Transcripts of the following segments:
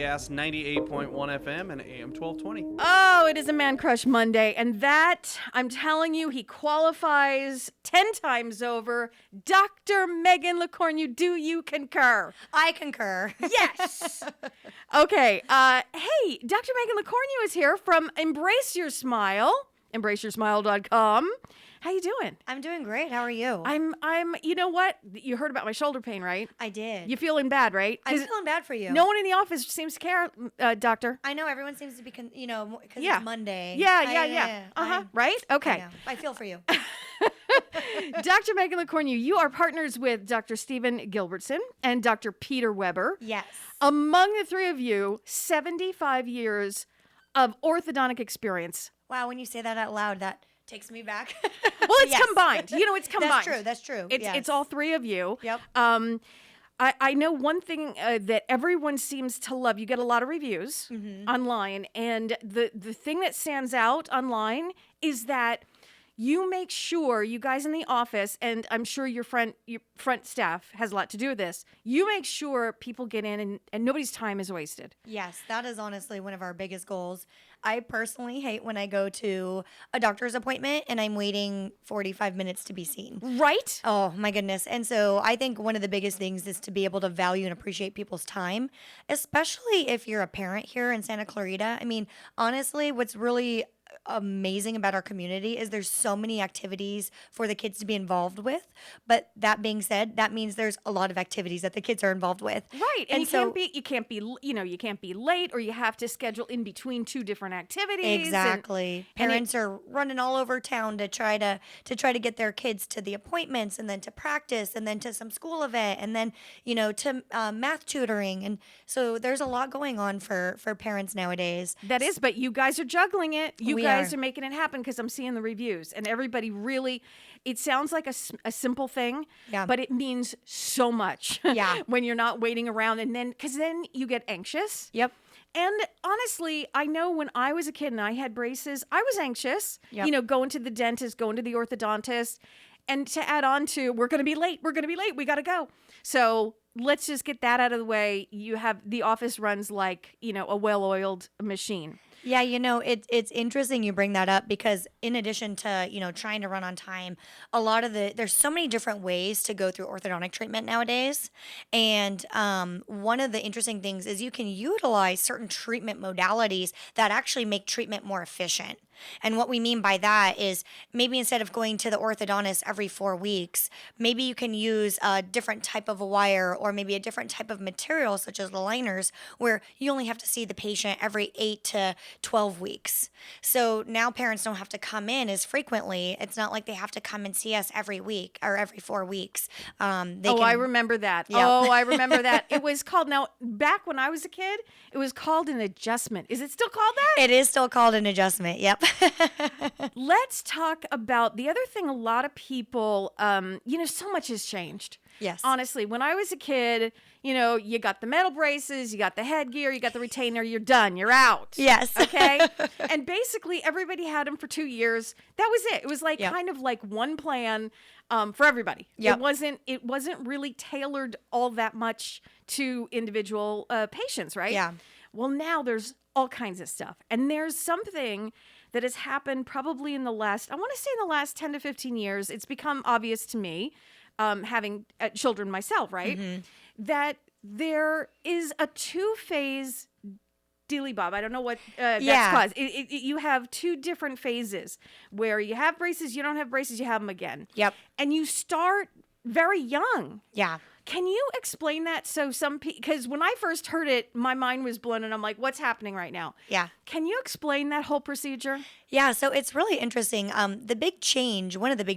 KHTS 98.1 FM and AM 1220. Oh, it is a Man Crush Monday, and that, I'm telling you, he qualifies 10 times over. Dr. Megan LeCornu, do you concur? I concur. Yes. Okay. Hey, Dr. Megan LeCornu is here from Embrace Your Smile, embraceyoursmile.com. How you doing? I'm doing great. How are you? I'm, you know what? You heard about my shoulder pain, right? I did. You feeling bad, right? I'm feeling bad for you. No one in the office seems to care, doctor. I know everyone seems to be, because Yeah. it's Monday. Yeah. Right? Okay. I feel for you. Dr. Megan LeCornu, you are partners with Dr. Stephen Gilbertson and Dr. Peter Weber. Yes. Among the three of you, 75 years of orthodontic experience. Wow, when you say that out loud, that takes me back. Well, it's Yes. combined. It's combined. That's true. It's all three of you. Yep. I know one thing that everyone seems to love. You get a lot of reviews online, and the thing that stands out online is that you make sure, you guys in the office, and I'm sure your front staff has a lot to do with this, you make sure people get in and nobody's time is wasted. Yes, that is honestly one of our biggest goals. I personally hate when I go to a doctor's appointment and I'm waiting 45 minutes to be seen. Right? Oh, my goodness. And so I think one of the biggest things is to be able to value and appreciate people's time, especially if you're a parent here in Santa Clarita. I mean, honestly, what's really amazing about our community is there's so many activities for the kids to be involved with. But that being said, that means there's a lot of activities that the kids are involved with. Right. And you can't be late, or you have to schedule in between two different activities. Exactly. Parents are running all over town to try to get their kids to the appointments, and then to practice, and then to some school event, and then to math tutoring. And so there's a lot going on for parents nowadays. That is, but you guys are juggling it. You We guys are making it happen, because I'm seeing the reviews, and everybody really, it sounds like a simple thing, Yeah. but it means so much. Yeah. When you're not waiting around, and because then you get anxious. Yep. And honestly, I know when I was a kid and I had braces, I was anxious, Yep. Going to the dentist, going to the orthodontist, and to add on to, we're going to be late, we got to go. So let's just get that out of the way. You have, the office runs like, a well-oiled machine. Yeah, it's interesting you bring that up, because in addition to, trying to run on time, there's so many different ways to go through orthodontic treatment nowadays. And one of the interesting things is you can utilize certain treatment modalities that actually make treatment more efficient. And what we mean by that is maybe instead of going to the orthodontist every 4 weeks, maybe you can use a different type of a wire, or maybe a different type of material, such as aligners, where you only have to see the patient every 8 to 12 weeks. So now parents don't have to come in as frequently. It's not like they have to come and see us every week or every 4 weeks. I remember that. Yep. Oh, I remember that. It was called, now, back when I was a kid, it was called an adjustment. Is it still called that? It is still called an adjustment. Yep. Let's talk about the other thing. A lot of people, so much has changed. Yes. Honestly, when I was a kid, you got the metal braces, you got the headgear, you got the retainer, you're done, you're out. Yes. Okay. And basically everybody had them for 2 years. That was it. It was like Yep. kind of like one plan for everybody. Yep. It wasn't really tailored all that much to individual patients, right? Yeah. Well, now there's all kinds of stuff. And there's something that has happened probably in the last 10 to 15 years. It's become obvious to me, having children myself, right? Mm-hmm. That there is a two-phase dealy bob. I don't know what that's Yeah. caused. You have two different phases where you have braces, you don't have braces, you have them again. Yep. And you start very young. Yeah. Can you explain that? So because when I first heard it, my mind was blown, and I'm like, what's happening right now? Yeah. Can you explain that whole procedure? Yeah, so it's really interesting. One of the big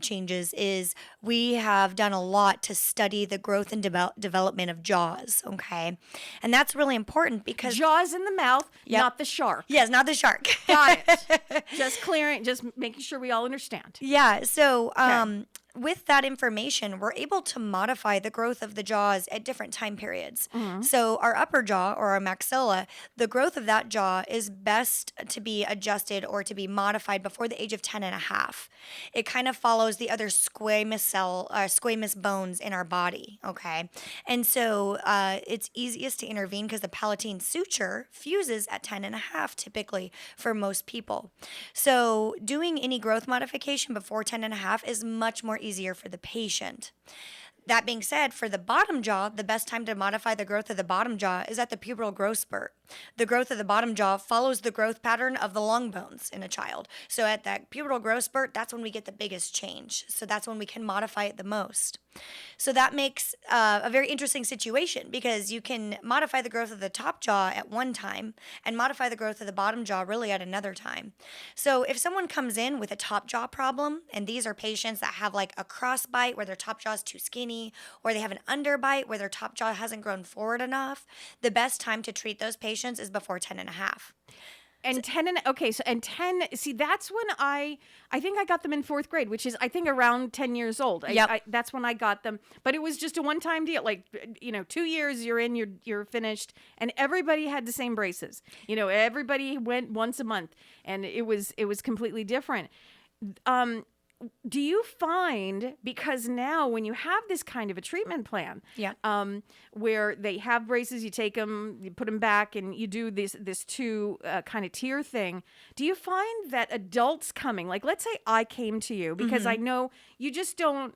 changes is we have done a lot to study the growth and development of jaws, okay? And that's really important because... Jaws in the mouth, Yep. not the shark. Yes, not the shark. Got it. Just making sure we all understand. Yeah, so with that information, we're able to modify the growth of the jaws at different time periods. So our upper jaw or our maxilla, the growth of that jaw is best to be adjusted or to be modified before the age of 10 and a half. It kind of follows the other squamous bones in our body, okay? And so it's easiest to intervene because the palatine suture fuses at 10 and a half typically for most people. So doing any growth modification before 10 and a half is much more easier for the patient. That being said, for the bottom jaw, the best time to modify the growth of the bottom jaw is at the pubertal growth spurt. The growth of the bottom jaw follows the growth pattern of the long bones in a child. So at that pubertal growth spurt, that's when we get the biggest change. So that's when we can modify it the most. So that makes a very interesting situation because you can modify the growth of the top jaw at one time and modify the growth of the bottom jaw really at another time. So if someone comes in with a top jaw problem, and these are patients that have like a cross bite where their top jaw is too skinny, or they have an underbite where their top jaw hasn't grown forward enough, the best time to treat those patients is before 10 and a half. And 10 and okay, so and 10, see, that's when I think I got them in 4th grade, which is I think around 10 years old. Yep. That's when I got them, but it was just a one-time deal. Like, 2 years you're in, you're finished, and everybody had the same braces. Everybody went once a month, and it was completely different. Do you find, because now when you have this kind of a treatment plan, where they have braces, you take them, you put them back, and you do this two kind of tier thing, do you find that adults coming, like let's say I came to you, because I know you just don't,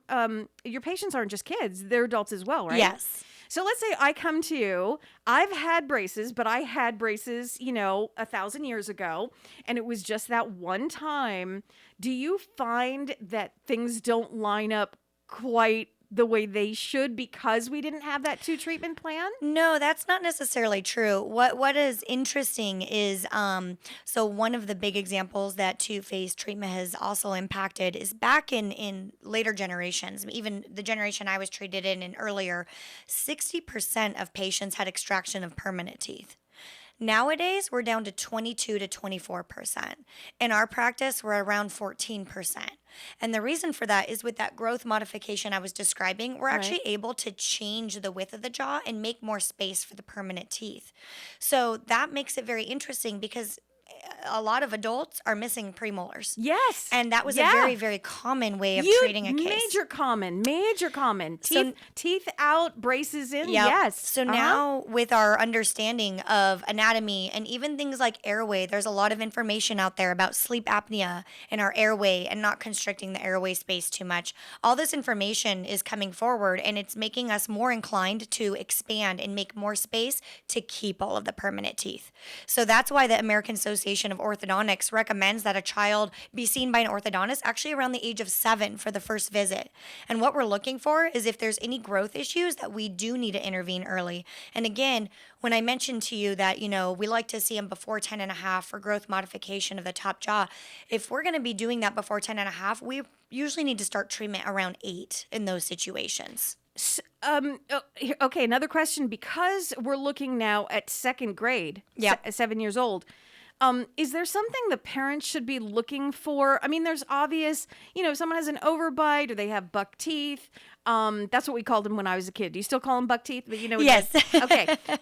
your patients aren't just kids, they're adults as well, right? Yes. So let's say I come to you, I've had braces, but I had braces, 1,000 years ago, and it was just that one time. Do you find that things don't line up quite the way they should because we didn't have that 2 treatment plan? No, that's not necessarily true. What is interesting is so one of the big examples that two-phase treatment has also impacted is back in later generations, even the generation I was treated in and earlier, 60% of patients had extraction of permanent teeth. Nowadays, we're down to 22 to 24%. In our practice, we're around 14%. And the reason for that is with that growth modification I was describing, we're actually able to change the width of the jaw and make more space for the permanent teeth. So that makes it very interesting because a lot of adults are missing premolars. Yes. And that was a very, very common way of treating a case. Major common. Teeth out, braces in. Yep. Yes. So now with our understanding of anatomy and even things like airway, there's a lot of information out there about sleep apnea and our airway and not constricting the airway space too much. All this information is coming forward and it's making us more inclined to expand and make more space to keep all of the permanent teeth. So that's why the American Association of Orthodontics recommends that a child be seen by an orthodontist actually around the age of 7 for the first visit. And what we're looking for is if there's any growth issues that we do need to intervene early. And again, when I mentioned to you that, we like to see them before 10 and a half for growth modification of the top jaw, if we're going to be doing that before 10 and a half, we usually need to start treatment around 8 in those situations. Okay, another question, because we're looking now at 2nd grade, 7 years old. Is there something the parents should be looking for? I mean, there's obvious, if someone has an overbite or they have buck teeth. That's what we called them when I was a kid. Do you still call them buck teeth? But yes. Okay. Well,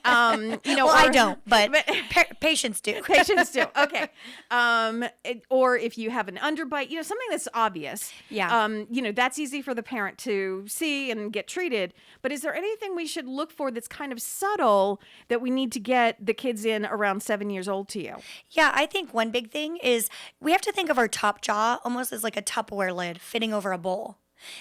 I don't, but patients do. Patients do. Okay. Or if you have an underbite, something that's obvious. Yeah. That's easy for the parent to see and get treated. But is there anything we should look for that's kind of subtle that we need to get the kids in around 7 years old to you? Yeah, I think one big thing is we have to think of our top jaw almost as like a Tupperware lid fitting over a bowl.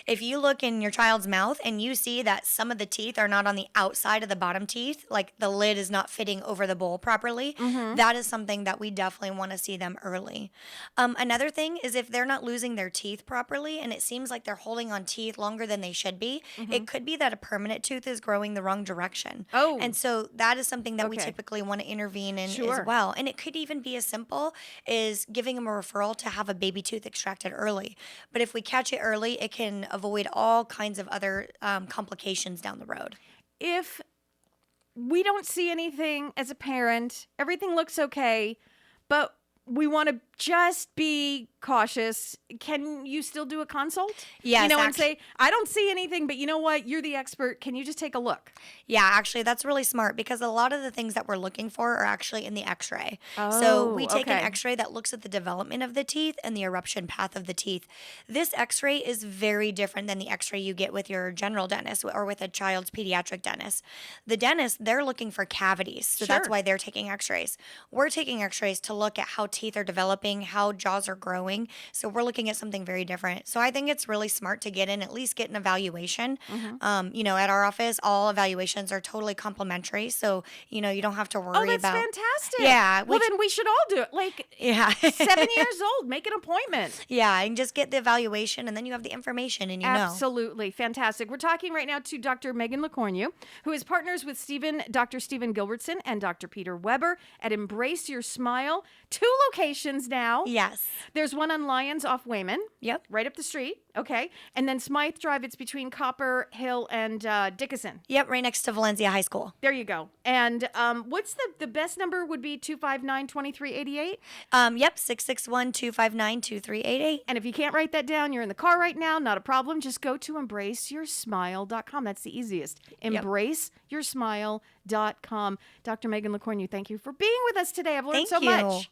If you look in your child's mouth and you see that some of the teeth are not on the outside of the bottom teeth, like the lid is not fitting over the bowl properly, that is something that we definitely want to see them early. Another thing is if they're not losing their teeth properly and it seems like they're holding on teeth longer than they should be, it could be that a permanent tooth is growing the wrong direction. Oh. And so that is something that we typically want to intervene in as well. And it could even be as simple as giving them a referral to have a baby tooth extracted early. But if we catch it early, it can avoid all kinds of other complications down the road. If we don't see anything as a parent, everything looks okay, but we want to just be cautious, can you still do a consult? Yes, And say, I don't see anything, but you know what? You're the expert. Can you just take a look? Yeah, actually, that's really smart because a lot of the things that we're looking for are actually in the x-ray. So Oh, we take an okay. x-ray that looks at the development of the teeth and the eruption path of the teeth. This x-ray is very different than the x-ray you get with your general dentist or with a child's pediatric dentist. The dentist, they're looking for cavities. So that's Sure. why they're taking x-rays. We're taking x-rays to look at how teeth are developing, how jaws are growing. So we're looking at something very different. So I think it's really smart to at least get an evaluation. At our office, all evaluations are totally complimentary. So, you don't have to worry Oh, that's about. fantastic. Yeah, Well, which- then we should all do it. Like, Yeah. 7 years old, make an appointment. Yeah, and just get the evaluation and then you have the information and you know. Absolutely. Fantastic. We're talking right now to Dr. Megan LeCornu, who is partners with Dr. Stephen Gilbertson and Dr. Peter Weber at Embrace Your Smile. 2 locations now. Yes. There's one on Lyons off Wayman. Yep. Right up the street. Okay. And then Smythe Drive, it's between Copper Hill and Dickinson. Yep, right next to Valencia High School. There you go. And what's the best number would be 259-2388? Yep, 661-259-2388. And if you can't write that down, you're in the car right now, not a problem. Just go to embraceyoursmile.com. That's the easiest. Embraceyoursmile.com. Dr. Megan LeCornu, thank you for being with us today. I've learned Thank so you. much.